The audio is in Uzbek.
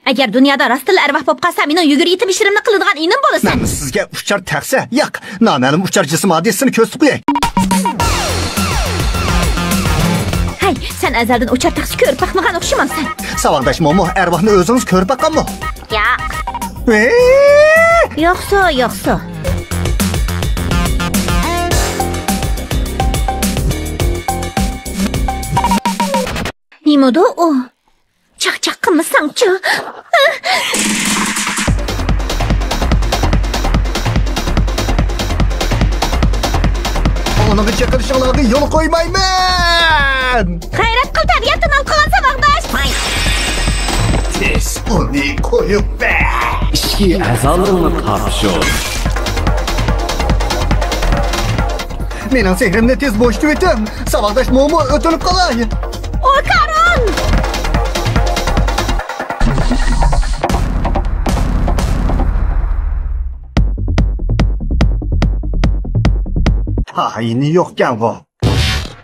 Agar dunyoda rostli arvoh bo'lib qolsa, mening yugurib yetib ishimni qiladigan inim bo'lasan. Men sizga uchar taqsa, yo'q, noma'lum uchar jism odisini ko'rsatib qo'yay. Hay, sen azaldan uchar taqsi ko'rib baxmagan o'xshamaysan. Savandash momo, arvohni o'zingiz ko'rib baqqanmi? Yo'q. Yo'qsa. Nimodu o? Chaq-chaq qilmasang-chi? Onu chaqirishinglarga yo'l qo'ymayman. G'ayrat qil, tabiatdan olqan savandash. Tez uni qo'yib ber. İşki a'zolarini qarshi. Mening sehrimni tez bo'shitib etim. Savandash momo o'tilib qolay. O Karon! Tayini yo'qkan bu.